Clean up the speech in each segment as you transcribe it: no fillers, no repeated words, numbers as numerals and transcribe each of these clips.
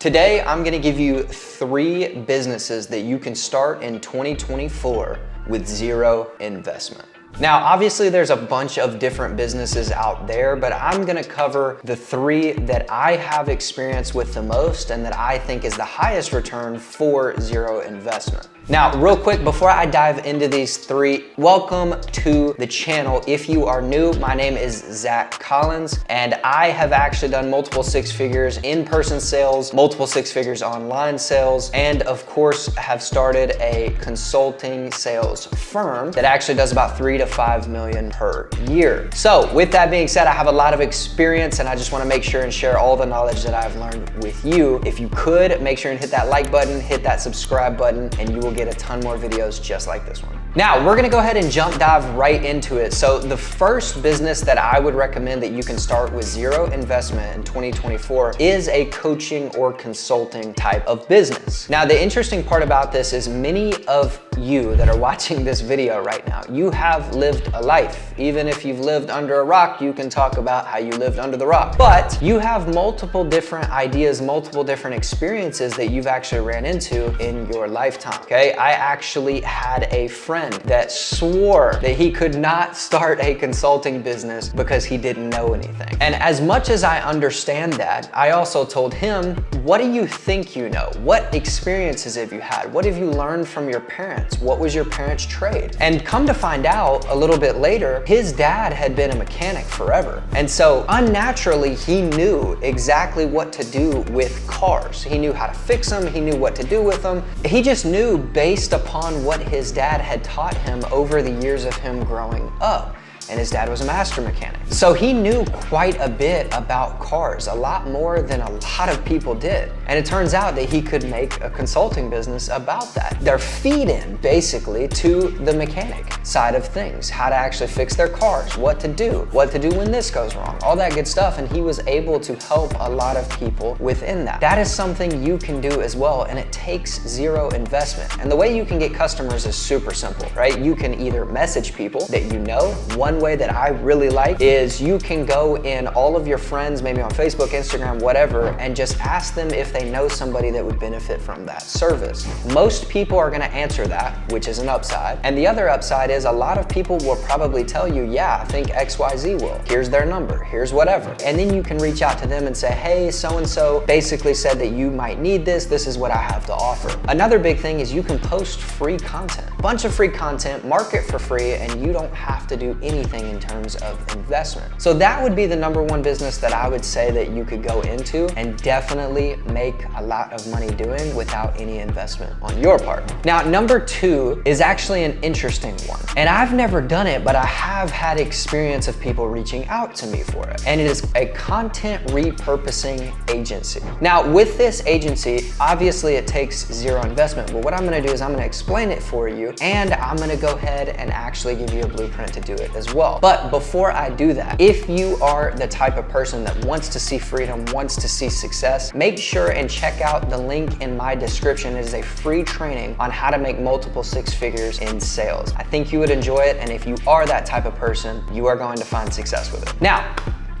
Today, I'm gonna give you 3 businesses that you can start in 2024 with zero investment. Now, obviously there's a bunch of different businesses out there, but I'm gonna cover the 3 that I have experience with the most and that I think is the highest return for zero investment. Now, real quick, before I dive into these 3, welcome to the channel. If you are new, my name is Zach Collins, and I have actually done multiple 6 figures in-person sales, multiple 6 figures online sales, and of course have started a consulting sales firm that actually does about 3 to 5 million per year. So with that being said, I have a lot of experience and I just wanna make sure and share all the knowledge that I've learned with you. If you could, make sure and hit that like button, hit that subscribe button, and you will get a ton more videos just like this one. Now, we're gonna go ahead and dive right into it. So the first business that I would recommend that you can start with zero investment in 2024 is a coaching or consulting type of business. Now, the interesting part about this is many of you that are watching this video right now, you have lived a life. Even if you've lived under a rock, you can talk about how you lived under the rock. But you have multiple different ideas, multiple different experiences that you've actually ran into in your lifetime, okay? I actually had a friend that swore that he could not start a consulting business because he didn't know anything. And as much as I understand that, I also told him, what do you think you know? What experiences have you had? What have you learned from your parents? What was your parents' trade? And come to find out a little bit later, his dad had been a mechanic forever. And so unnaturally, he knew exactly what to do with cars. He knew how to fix them. He knew what to do with them. He just knew based upon what his dad had taught him over the years of him growing up. And his dad was a master mechanic. So he knew quite a bit about cars, a lot more than a lot of people did. And it turns out that he could make a consulting business about that. They're feed-in basically to the mechanic side of things, how to actually fix their cars, what to do when this goes wrong, all that good stuff. And he was able to help a lot of people within that. That is something you can do as well, and it takes zero investment. And the way you can get customers is super simple, right? You can either message people that you know. One way that I really like is you can go in all of your friends, maybe on Facebook, Instagram, whatever, and just ask them if they know somebody that would benefit from that service. Most people are gonna answer that, which is an upside. And the other upside is a lot of people will probably tell you, yeah, I think XYZ will. Here's their number, here's whatever. And then you can reach out to them and say, hey, so-and-so basically said that you might need this. This is what I have to offer. Another big thing is you can post free content. Bunch of free content, market for free, and you don't have to do anything in terms of investment. So that would be the #1 business that I would say that you could go into and definitely make a lot of money doing without any investment on your part. Now, #2 is actually an interesting one. And I've never done it, but I have had experience of people reaching out to me for it. And it is a content repurposing agency. Now, with this agency, obviously it takes zero investment, but what I'm gonna do is I'm gonna explain it for you, and I'm gonna go ahead and actually give you a blueprint to do it as well. But before I do that, if you are the type of person that wants to see freedom, wants to see success, make sure and check out the link in my description. It is a free training on how to make multiple 6 figures in sales. I think you would enjoy it, and if you are that type of person, you are going to find success with it. Now,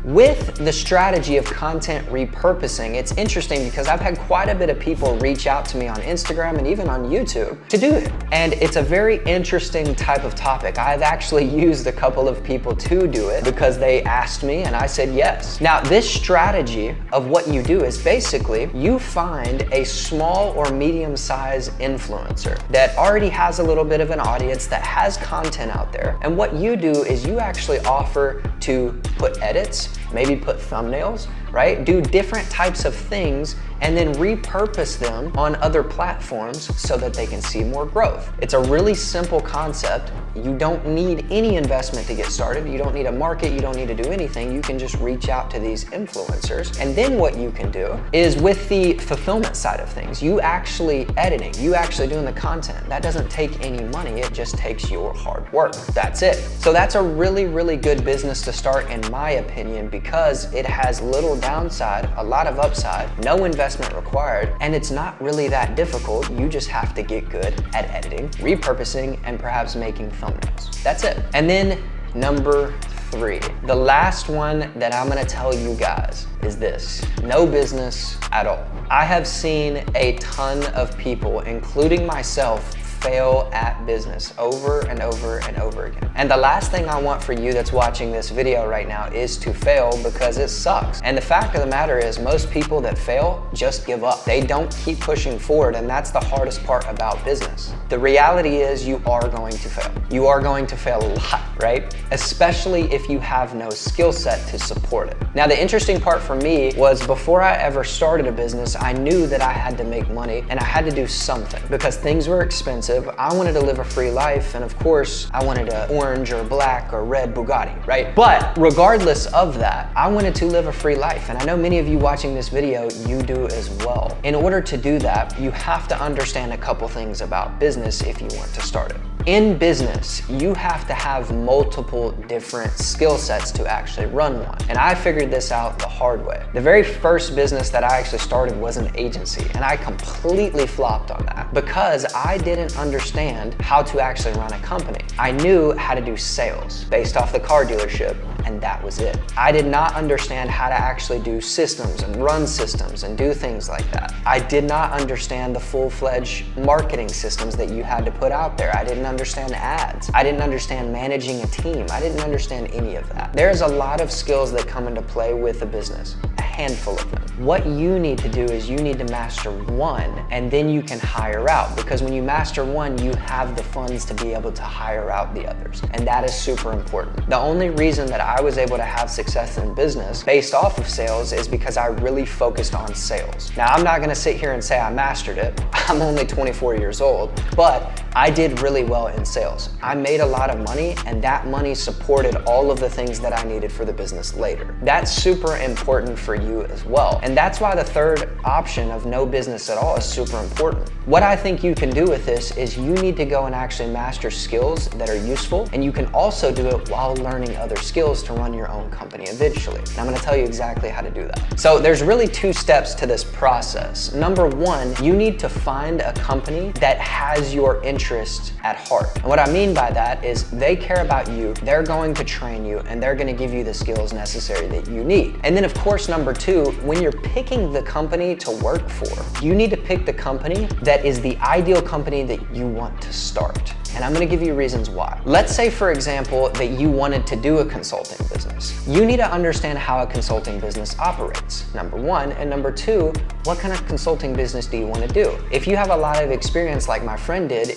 with the strategy of content repurposing, it's interesting because I've had quite a bit of people reach out to me on Instagram and even on YouTube to do it. And it's a very interesting type of topic. I've actually used a couple of people to do it because they asked me and I said yes. Now, this strategy of what you do is basically you find a small or medium-sized influencer that already has a little bit of an audience, that has content out there. And what you do is you actually offer to put edits, maybe put thumbnails, right? Do different types of things and then repurpose them on other platforms so that they can see more growth. It's a really simple concept. You don't need any investment to get started. You don't need a market. You don't need to do anything. You can just reach out to these influencers. And then what you can do is with the fulfillment side of things, you actually editing, you actually doing the content. That doesn't take any money. It just takes your hard work. That's it. So that's a really, really good business to start in my opinion because it has little downside, a lot of upside, no investment required, and it's not really that difficult. You just have to get good at editing, repurposing, and perhaps making thumbnails. That's it. And then number 3. The last one that I'm gonna tell you guys is this: no business at all. I have seen a ton of people, including myself, fail at business over and over and over again. And the last thing I want for you that's watching this video right now is to fail, because it sucks. And the fact of the matter is, most people that fail just give up. They don't keep pushing forward, and that's the hardest part about business. The reality is you are going to fail. You are going to fail a lot, right? Especially if you have no skill set to support it. Now, the interesting part for me was, before I ever started a business, I knew that I had to make money and I had to do something, because things were expensive. I wanted to live a free life, and of course, I wanted an orange or black or red Bugatti, right? But regardless of that, I wanted to live a free life, and I know many of you watching this video, you do as well. In order to do that, you have to understand a couple things about business if you want to start it. In business, you have to have multiple different skill sets to actually run one. And I figured this out the hard way. The very first business that I actually started was an agency, and I completely flopped on that because I didn't understand how to actually run a company. I knew how to do sales based off the car dealership, and that was it. I did not understand how to actually do systems and run systems and do things like that. I did not understand the full-fledged marketing systems that you had to put out there. I didn't understand ads. I didn't understand managing a team. I didn't understand any of that. There's a lot of skills that come into play with a business, a handful of them. What you need to do is you need to master one, and then you can hire out, because when you master one, you have the funds to be able to hire out the others, and that is super important. The only reason that I was able to have success in business based off of sales is because I really focused on sales. Now, I'm not gonna sit here and say I mastered it. I'm only 24 years old, but I did really well in sales. I made a lot of money, and that money supported all of the things that I needed for the business later. That's super important for you as well. And that's why the third option of no business at all is super important. What I think you can do with this is you need to go and actually master skills that are useful, and you can also do it while learning other skills to run your own company eventually. And I'm gonna tell you exactly how to do that. So there's really 2 steps to this process. Number 1, you need to find a company that has your interest at heart. And what I mean by that is they care about you, they're going to train you, and they're gonna give you the skills necessary that you need. And then of course, number 2, when you're picking the company to work for, you need to pick the company that is the ideal company that you want to start. And I'm gonna give you reasons why. Let's say, for example, that you wanted to do a consulting business. You need to understand how a consulting business operates, number 1. And number 2, what kind of consulting business do you wanna do? If you have a lot of experience like my friend did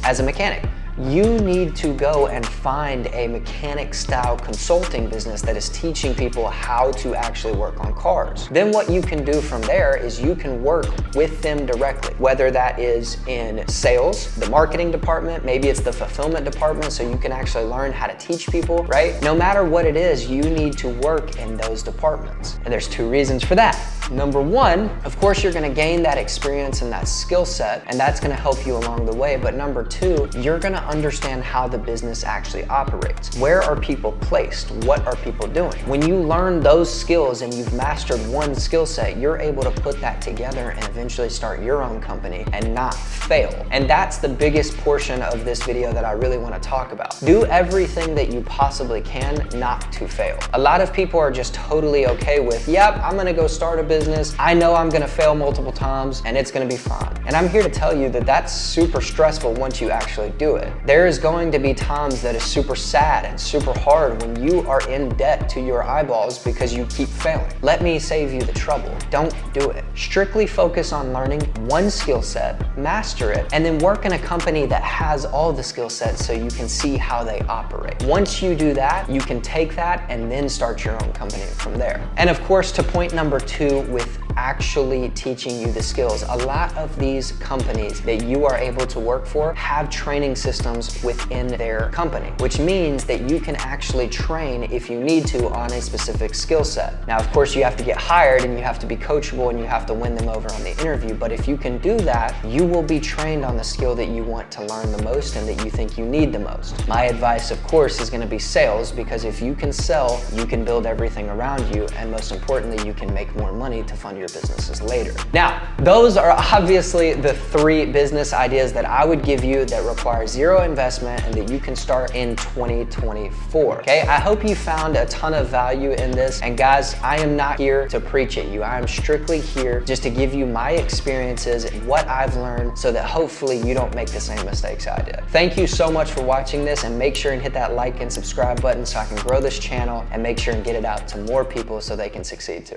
as a mechanic, you need to go and find a mechanic style consulting business that is teaching people how to actually work on cars. Then what you can do from there is you can work with them directly, whether that is in sales, the marketing department, maybe it's the fulfillment department, so you can actually learn how to teach people, right? No matter what it is, you need to work in those departments. And there's 2 reasons for that. Number 1, of course, you're gonna gain that experience and that skill set, and that's gonna help you along the way. But number 2, you're gonna understand how the business actually operates. Where are people placed? What are people doing? When you learn those skills and you've mastered one skill set, you're able to put that together and eventually start your own company and not fail. And that's the biggest portion of this video that I really wanna talk about. Do everything that you possibly can not to fail. A lot of people are just totally okay with, yep, I'm gonna go start a business. I know I'm gonna fail multiple times and it's gonna be fine. And I'm here to tell you that that's super stressful once you actually do it. There is going to be times that is super sad and super hard when you are in debt to your eyeballs because you keep failing. Let me save you the trouble. Don't do it. Strictly focus on learning one skill set, master it, and then work in a company that has all the skill sets so you can see how they operate. Once you do that, you can take that and then start your own company from there. And of course, to point number 2 with actually teaching you the skills, a lot of these companies that you are able to work for have training systems within their company, which means that you can actually train if you need to on a specific skill set. Now, of course, you have to get hired and you have to be coachable and you have to win them over on the interview, but if you can do that, you will be trained on the skill that you want to learn the most and that you think you need the most. My advice, of course, is going to be sales, because if you can sell, you can build everything around you, and most importantly, you can make more money to fund your businesses later. Now, those are obviously the 3 business ideas that I would give you that require zero investment and that you can start in 2024. Okay, I hope you found a ton of value in this. And guys, I am not here to preach at you. I am strictly here just to give you my experiences and what I've learned so that hopefully you don't make the same mistakes I did. Thank you so much for watching this, and make sure and hit that like and subscribe button so I can grow this channel and make sure and get it out to more people so they can succeed too.